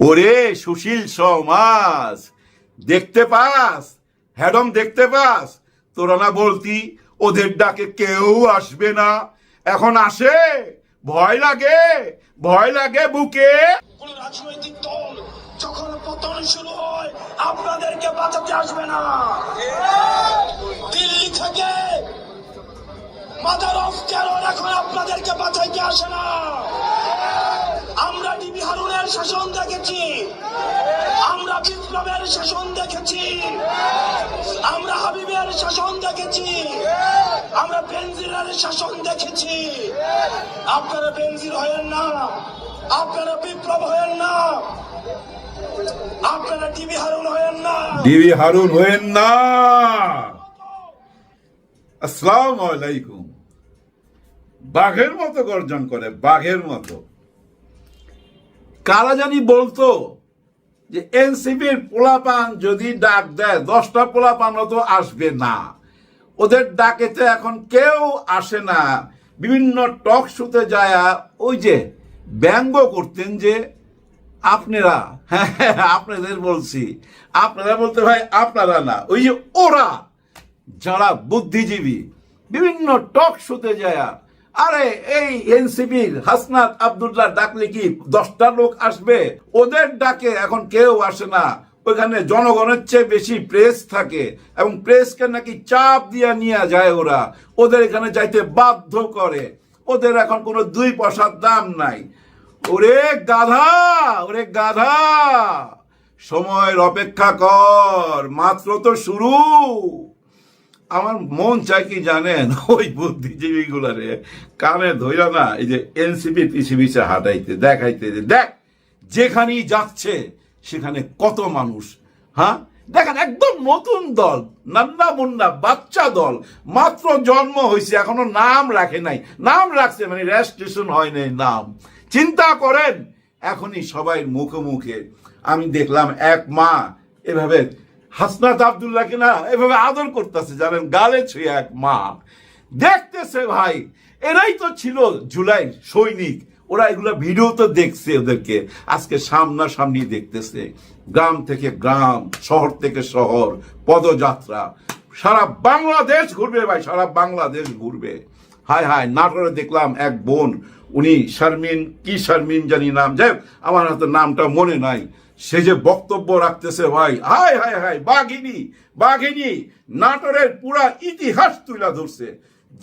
ওরে সুশীল সমাজ, দেখতে পাস? হ্যাডম দেখতে পাস? তোরা না বলতি ওদের ডাকে কেউ আসবে না, এখন আসে। ভয় লাগে, ভয় লাগে বুকে। কোন রাজনৈতিক দল যখন পতন শুরু হয় আপনাদেরকে বাঁচাতে আসবে না। দিল্লি থেকে মাদার অফ টেরর এখন আপনাদেরকে বাঁচাইতে আসে না। আমরা ডিবি হারুনের শাসন দেখেছি, আমরা বিপ্লবের শাসন দেখেছি, আমরা হাবিবের শাসন দেখেছি, আমরা বেনজিরের শাসন দেখেছি। আপনারা বেনজির হয়েন না, আপনারা বিপ্লব হয়েন না, আপনারা ডিবি হারুন হয়েন না, ডিবি হারুন হয়েন না। আসসালামু আলাইকুম। বাঘের মতো গর্জন করে, বাঘের মতো। কারা জানি বলতো যে এনসিপির পোলাপান যদি ডাক দেয় 10টা পোলাপানও তো আসবে না, ওদের ডাকেতে এখন কেউ আসে না। বিভিন্ন টক শোতে যায় ওই যে ব্যঙ্গ করতেন যে আপনারা, হ্যাঁ আপনাদের বলছি, আপনারা বলতে ভাই আপনারা না, ওই যে ওরা যারা বুদ্ধিজীবী বিভিন্ন টক শোতে যায়, আরে এই এনসিপির হাসনাত আব্দুল্লাহ ডাকলে কি 10টা লোক আসবে? ওদের ডাকে এখন কেউ আসে না। ওইখানে জনগণের চেয়ে বেশি প্রেস থাকে এবং প্রেসকে নাকি চাপ দিয়ে নিয়ে যায় ওরা, ওদের এখানে যাইতে বাধ্য করে। ওদের এখন কোনো 2 পয়সার দাম নাই। ওরে গাধা, ওরে গাধা, সময়ের অপেক্ষা কর, মাত্র তো শুরু। আমার মন চাই কি জানেন, ওই বুদ্ধিজীবী গুলারে কানে ধইরা না এই যে এনসিপি পিছে হাঁটাইতে দেখাইতে, যে দেখ যেখানেই যাচ্ছে সেখানে কত মানুষ। হ্যাঁ দেখেন, একদম নতুন দল, নান্না মুন্না বাচ্চা দল, মাত্র জন্ম হয়েছে, এখনো নাম রাখে নাই। নাম রাখছে মানে রেজিস্ট্রেশন হয় নাই নাম। চিন্তা করেন, এখনই সবাই মুখে মুখে। আমি দেখলাম এক মা এভাবে হাসনাত আব্দুল্লাহকে না এভাবে আদর করতেছে, জানেন, গালে ছুঁয়ে এক মা দেখতেছে। ভাই এরাই তো ছিল জুলাই সৈনিক, ওরা এগুলা ভিডিও তো দেখছে, ওদেরকে আজকে সামনাসামনি দেখতেছে। গ্রাম থেকে গ্রাম, শহর থেকে শহর, পদযাত্রা, সারা বাংলাদেশ ঘুরবে ভাই, সারা বাংলাদেশ ঘুরবে। হায় হায়, নাটোরে দেখলাম এক বোন, উনি শারমিন জানি নাম, যাই আমার হাতে নামটা মনে নাই, সে যে বক্তব্য রাখতেছে ভাই, হায় হায় হায়, বাঘিনী বাঘিনী, নাটোরের পুরা ইতিহাস তুলে ধরছে।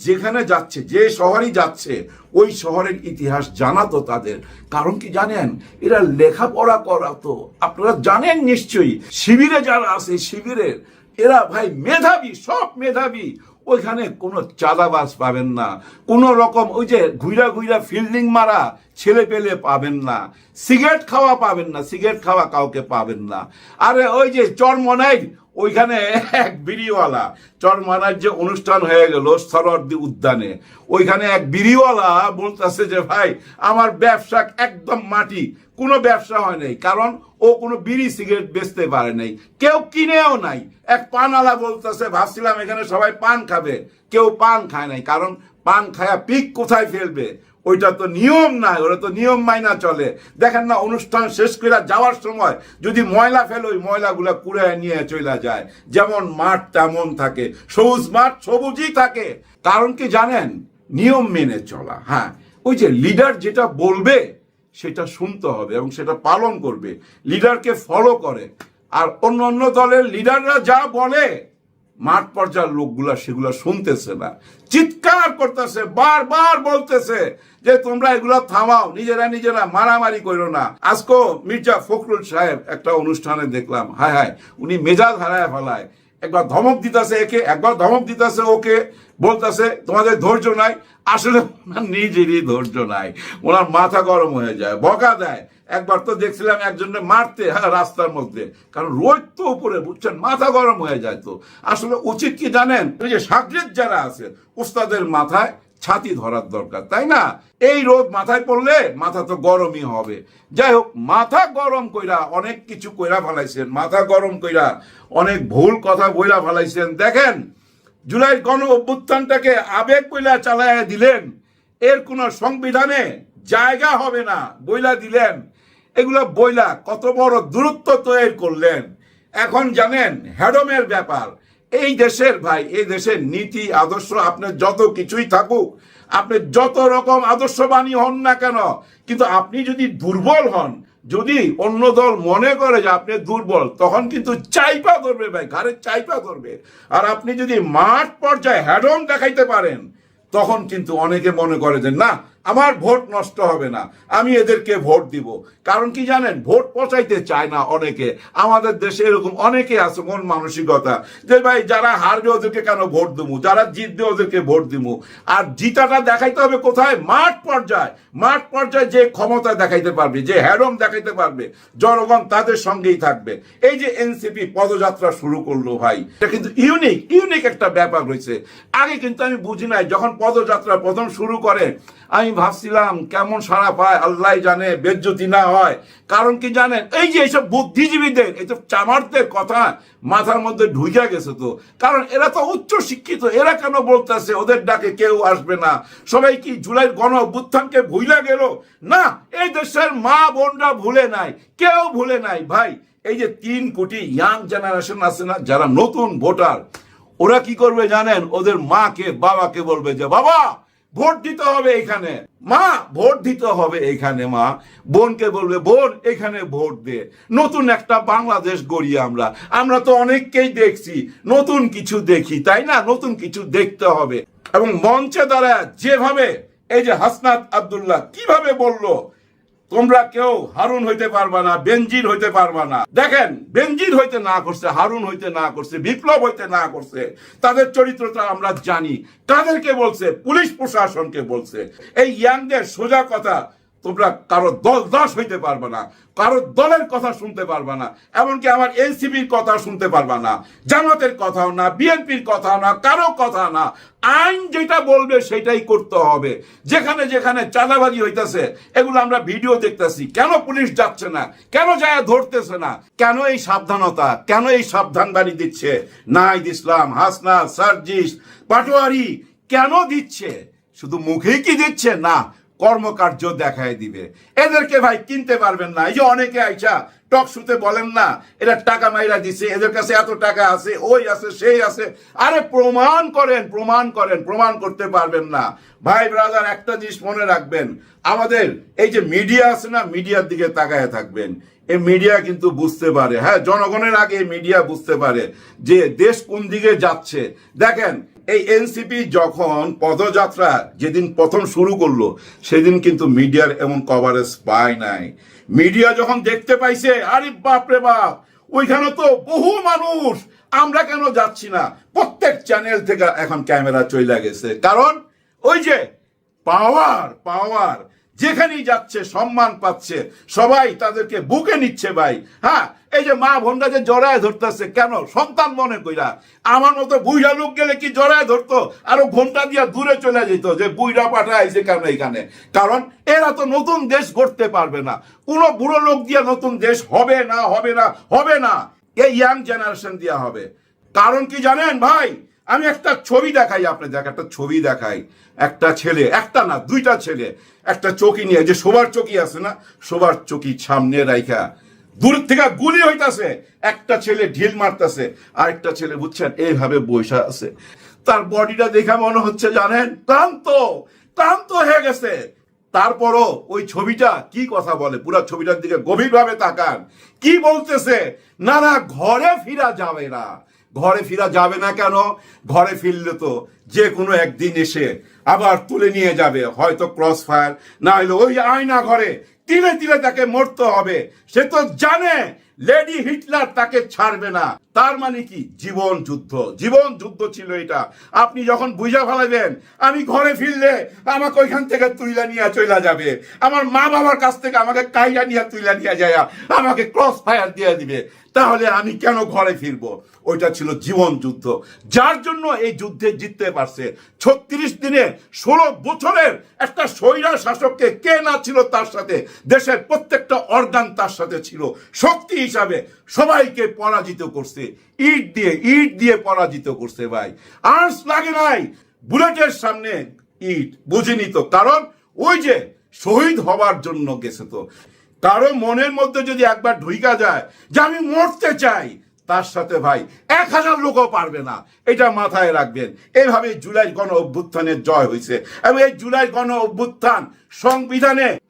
যেখানে যাচ্ছে, যে শহরই যাচ্ছে, ওই শহরের ইতিহাস জানা তো তাদের। কারণ কি জানেন, এরা লেখাপড়া করা তো, আপনারা জানেন নিশ্চয়ই। শিবিরে যারা আছে, শিবিরের এরা ভাই মেধাবী, সব মেধাবী। ওইখানে কোনো চাঁদাবাজ পাবেন না, কোন রকম ওই যে ঘুইরা ঘুইরা ফিল্ডিং মারা ছেলে পেলে পাবেন না, সিগারেট খাওয়া পাবেন না, সিগারেট খাওয়া কাউকে পাবেন না। আরে ওই যে চরমনাই, ওইখানে এক বিড়িওয়ালা, চরমনার যে অনুষ্ঠান হয়ে গেল সরোয়ার্দী উদ্যানে, ওইখানে এক বিড়িওয়ালা বলতেছে যে ভাই আমার ব্যবসা একদম মাটি, কোনো ব্যবসা হয় নাই, কারণ ও কোনো বিড়ি সিগারেট বেচতে পারে নাই, কেউ কিনেও নাই। এক পানওয়ালা বলতেছে ভাবছিলাম এখানে সবাই পান খাবে, কেউ পান খায় নাই, কারণ পান খায়া পিক কোথায় ফেলবে, ওইটা তো নিয়ম নাই, ওরা তো নিয়ম মাইনা চলে। দেখেন না, অনুষ্ঠান শেষ করে যাওয়ার সময় যদি ময়লা ফেলে, ওই ময়লাগুলা কুড়ায় নিয়ে চলে যায়। যেমন মাঠ তেমন থাকে, সবুজ মাঠ সবুজই থাকে। কারণ কি জানেন, নিয়ম মেনে চলা। হ্যাঁ, ওই যে লিডার যেটা বলবে সেটা শুনতে হবে এবং সেটা পালন করবে, লিডারকে ফলো করে। আর অন্য অন্য দলের লিডাররা যা বলে, মাঠ পর্যায়ের লোকগুলা সেগুলা শুনতেছে না, চিৎকার করতেছে, বারবার বলতেছে যে তোমরা এগুলা থামাও, নিজেরা নিজেরা মারামারি করো না। আজকেও মির্জা ফখরুল সাহেব একটা অনুষ্ঠানে দেখলাম, হায় হায়, উনি মেজাজ হারায় ফেলায়, একবার ধমক দিতেছে একে, একবার ধমক দিতেছে ওকে, বলতেছে তোমাদের ধৈর্য নাই। আসলে ওনার নিজেরই ধৈর্য নাই, ওনার মাথা গরম হয়ে যায়, বকা দেয়। একবার তো দেখছিলাম একজনের মারতে, হ্যাঁ, রাস্তার মধ্যে, কারণ রোদ তো উপরে, বুঝছেন, মাথা গরম হয়ে যায়। তো আসলে উচিত কি জানেন, ওই যে সাগরেদ যারা আছে, ওস্তাদের মাথায় ছাতি ধরার দরকার, তাই না? এই রোদ মাথায় পড়লে মাথা তো গরমই হবে। যাই হোক, মাথা গরম কইরা অনেক কিছু কইরা ফেলাইছেন, মাথা গরম কইরা অনেক ভুল কথা বইরা ফেলাইছেন। দেখেন, জুলাইয়ের গণ অভ্যুত্থানটাকে আবেগ কইলা চালাইয়া দিলেন, এর কোন সংবিধানে জায়গা হবে না বইলা দিলেন। এগুলা বইলা কত বড় দূরত্ব তৈরি করলেন। এখন জানেন হ্যাডমের ব্যাপার, এই দেশের ভাই, এই দেশের নীতি আদর্শ আপনার যত কিছুই থাকুক, আপনি যত রকম আদর্শবাণী হন না কেন, কিন্তু আপনি যদি দুর্বল হন, যদি অন্য দল মনে করে যে আপনি দুর্বল, তখন কিন্তু চাইপা ধরবে ভাই, ঘাড়ে চাইপা ধরবে। আর আপনি যদি মাঠ পর্যায়ে হ্যাডম দেখাইতে পারেন, তখন কিন্তু অনেকে মনে করে যে না, আমার ভোট নষ্ট হবে না, আমি এদেরকে ভোট দিব। কারণ কি জানেন, ভোট পচাইতে চায় না অনেকে। আমাদের দেশে এরকম অনেকে আছে মন মানসিকতা যে ভাই যারা হারবে ওদেরকে কেন ভোট দেবো, যারা জিতবে ওদেরকে ভোট দিব। আর জিতাটা দেখাইতে হবে কোথায়? মাঠ পর্যায়ে। মাঠ পর্যায়ে যে ক্ষমতা দেখাইতে পারবে, যে হ্যাডম দেখাইতে পারবে, জনগণ তাদের সঙ্গেই থাকবে। এই যে এনসিপি পদযাত্রা শুরু করলো ভাই, এটা কিন্তু ইউনিক একটা ব্যাপার হয়েছে। আগে কিন্তু আমি বুঝি নাই, যখন পদযাত্রা প্রথম শুরু করে আমি ভাবছিলাম কেমন সারা পায় আল্লাহ জানে, বেজ্জতি না হয়। কারণ কি জানেন, এই যে এইসব বুদ্ধিজীবীদের, এইসব চামারদের কথা মাথার মধ্যে ঢুকে গেছে তো। কারণ এরা তো উচ্চ শিক্ষিত, এরা কেন বলতেছে ওদের ডাকে কেউ আসবে না? সবাই কি জুলাই গণ অভ্যুত্থানকে ভুলে গেল? না, এই দেশের মা বোনরা ভুলে নাই, কেউ ভুলে নাই ভাই। এই যে 3 কোটি ইয়াং জেনারেশন আছে না, যারা নতুন ভোটার, ওরা কি করবে জানেন? ওদের মাকে বাবাকে বলবে যে বাবা ভোট দিতে হবে এখানে, মা ভোট দিতে হবে এখানে, মা বোনকে বলবে বোন এখানে ভোট দে। নতুন একটা বাংলাদেশ গড়ি আমরা। আমরা তো অনেককেই দেখছি, নতুন কিছু দেখি, তাই না? নতুন কিছু দেখতে হবে। এবং মঞ্চে দাঁড়ায় যেভাবে এই যে হাসনাত আব্দুল্লাহ কিভাবে বললো, তোমরা কেউ হারুন হইতে পারবা না, বেনজির হইতে পারবা না। দেখেন, বেনজির হইতে না করছে, হারুন হইতে না করছে, বিপ্লব হইতে না করছে, তাদের চরিত্রটা আমরা জানি। তাদেরকে বলছে, পুলিশ প্রশাসনকে বলছে। এই ইয়াংদের সোজা কথা, তোমরা কারো দল দাস হইতে পারবে না, কারো দলের কথা শুনতে পারবা না, এমনকি আমার এনসিপির কথা শুনতে পারবা না, জামাতের কথাও না, বিএনপির কথাও না, কারো কথা না। আইন যেটা বলবে সেটাই করতে হবে। যেখানে যেখানে চাঁদাবাজি হইতেছে, এগুলো আমরা ভিডিও দেখতেছি, কেন পুলিশ যাচ্ছে না, কেন যায় ধরতেছে না? কেন এই সাবধানতা, কেন এই সাবধান বাণী দিচ্ছে নাহিদ ইসলাম, হাসনাত, সার্জিস, পাটোয়ারি? কেন দিচ্ছে? শুধু মুখেই কি দিচ্ছে? না, কর্মকার্য দেখায় দিবে। এদেরকে ভাই কিনতে পারবেন না। এই যে অনেকে আইসা টক শুতে বলেন না, এরা টাকা মাইরা দিছে, এদের কাছে এত টাকা আছে, ওই আছে, সেই আছে। আরে প্রমাণ করেন, প্রমাণ করেন। প্রমাণ করতে পারবেন না ভাই। ব্রাদার, একটা জিনিস মনে রাখবেন, আমাদের এই যে মিডিয়া আছে না, মিডিয়ার দিকে তাকায় থাকবেন। এই মিডিয়া কিন্তু বুঝতে পারে, হ্যাঁ, জনগণের আগে মিডিয়া বুঝতে পারে যে দেশ কোন দিকে যাচ্ছে। দেখেন, এই এনসিপি যখন পদযাত্রা যেদিন প্রথম শুরু করলো, সেদিন কিন্তু মিডিয়ার এমন কভারেজ পায় নাই। মিডিয়া যখন দেখতে পাইছে, আরে বাপরে বাপ, ওইখানে তো বহু মানুষ, আমরা কেন যাচ্ছি না? প্রত্যেক চ্যানেল থেকে এখন ক্যামেরা চলে গেছে। কারণ ওই যে পাওয়ার যেখানেই যাচ্ছে সম্মান পাচ্ছে, সবাই তাদেরকে বুকে নিচ্ছে ভাই। হ্যাঁ, এই যে মা বোনরা যে জড়ায় ধরতেছে, কেন? সন্তান মনে কইরা। আমার মতো বুইড়া লোক গেলে কি জড়ায় ধরতো? আরো ঘন্টা দিয়া দূরে চলে যেত যে বুইড়া পাঠাইছে কেন এখানে? কারণ এরা তো নতুন দেশ গড়তে পারবে না। কোনো বুড়ো লোক দিয়ে নতুন দেশ হবে না, হবে না, হবে না। এই ইয়াং জেনারেশন দিয়া হবে। কারণ কি জানেন ভাই, আমি একটা ছবি দেখাই আপনাদের, একটা ছবি দেখাই। একটা ছেলে, একটা না, 2টা ছেলে একটা চকি নিয়ে, যে শোবার চকি আছে না, শোবার চকি সামনে রাইখা দূর থেকে গুলি হইতাছে। একটা ছেলে ঢিল মারতেছে, আরেকটা ছেলে বুঝছেন এইভাবে বসে আছে। তার বডিটা দেখা মনে হচ্ছে জানেন ক্লান্ত হয়ে গেছে। তারপরও ওই ছবিটা কি কথা বলে, পুরো ছবিটার দিকে গভীরভাবে তাকান। কি বলতেছে? না, ঘরে ফিরা যাবে না। ঘরে ফিরা যাবে না কেন? ঘরে ফিরলে তো যে কোনো একদিন এসে আবার তুলে নিয়ে যাবে, হয়তো ক্রস ফায়ার, না হলে ওই আয়না ঘরে তিলে তিলে তাকে মরতে হবে। সে তো জানে লেডি হিটলার তাকে ছাড়বে না। তার মানে কি? জীবন যুদ্ধ ছিল এটা। আপনি যখন বুঝা ফেলাবেন আমি ঘরে ফিরলে আমাকে ওইখান থেকে তুইলা নিয়ে চলে যাবে, আমার মা বাবার কাছ থেকে আমাকে কাইয়া নিয়ে তুইলা নিয়ে যায়, আমাকে ক্রস ফায়ার দিয়ে দিবে, তাহলে আমি কেন ঘরে ফিরবো? ওইটা ছিল জীবন যুদ্ধ, যার জন্য এই যুদ্ধে জিততে পারছে। 36 দিনে 16 বছরের একটা স্বৈরা শাসককে কে না ছিল তার সাথে, দেশের প্রত্যেকটা অর্গান তার সাথে ছিল। শক্তি হিসাবে সবাইকে পরাজিত করছে, ইট দিয়ে পরাজিত করছে ভাই। আর্স লাগে নাই, বুলেটের সামনে ইট বুঝিনি তো। কারণ ওই যে শহীদ হবার জন্য গেছে তো। কারো মনের মধ্যে যদি একবার ঢুইকা যায় যে আমি মরতে চাই, তার সাথে ভাই 1000 লোকও পারবে না, এটা মাথায় রাখবেন। এইভাবে জুলাই গণ অভ্যুত্থানের জয় হয়েছে এবং এই জুলাই গণ অভ্যুত্থান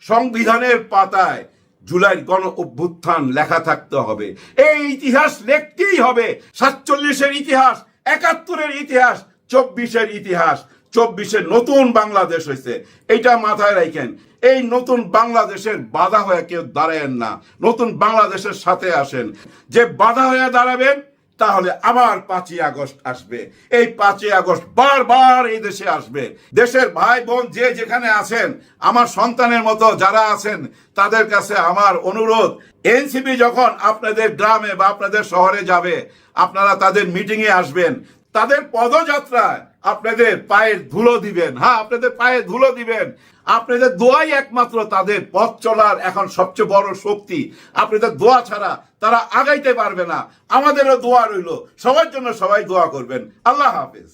সংবিধানের পাতায় জুলাই গণ অভ্যুত্থান লেখা থাকতে হবে। এই ইতিহাস লিখতেই হবে। 47-এর ইতিহাস, 71-এর ইতিহাস, 24-এর ইতিহাস। 24-এ নতুন বাংলাদেশ হয়েছে, এটা মাথায় রাখেন। এই নতুন বাংলাদেশের বাধা হয়ে কেউ দাঁড়ায়েন না, নতুন বাংলাদেশের সাথে আসেন। যে বাধা হয়ে দাঁড়াবেন তাহলে আবার 5ই আগস্ট আসবে। এই 5ই আগস্ট বারবার এই দেশে আসবে। দেশের ভাই বোন যে যেখানে আছেন, আমার সন্তানের মতো যারা আছেন, তাদের কাছে আমার অনুরোধ, এনসিপি যখন আপনাদের গ্রামে বা আপনাদের শহরে যাবে, আপনারা তাদের মিটিংয়ে আসবেন, তাদের পদযাত্রায় আপনাদের পায়ের ধুলো দিবেন। হ্যাঁ, আপনাদের পায়ে ধুলো দিবেন। আপনাদের দোয়াই একমাত্র তাদের পথ চলার এখন সবচেয়ে বড় শক্তি। আপনাদের দোয়া ছাড়া তারা আগাইতে পারবে না। আমাদেরও দোয়া রইল, সবার জন্য সবাই দোয়া করবেন। আল্লাহ হাফেজ।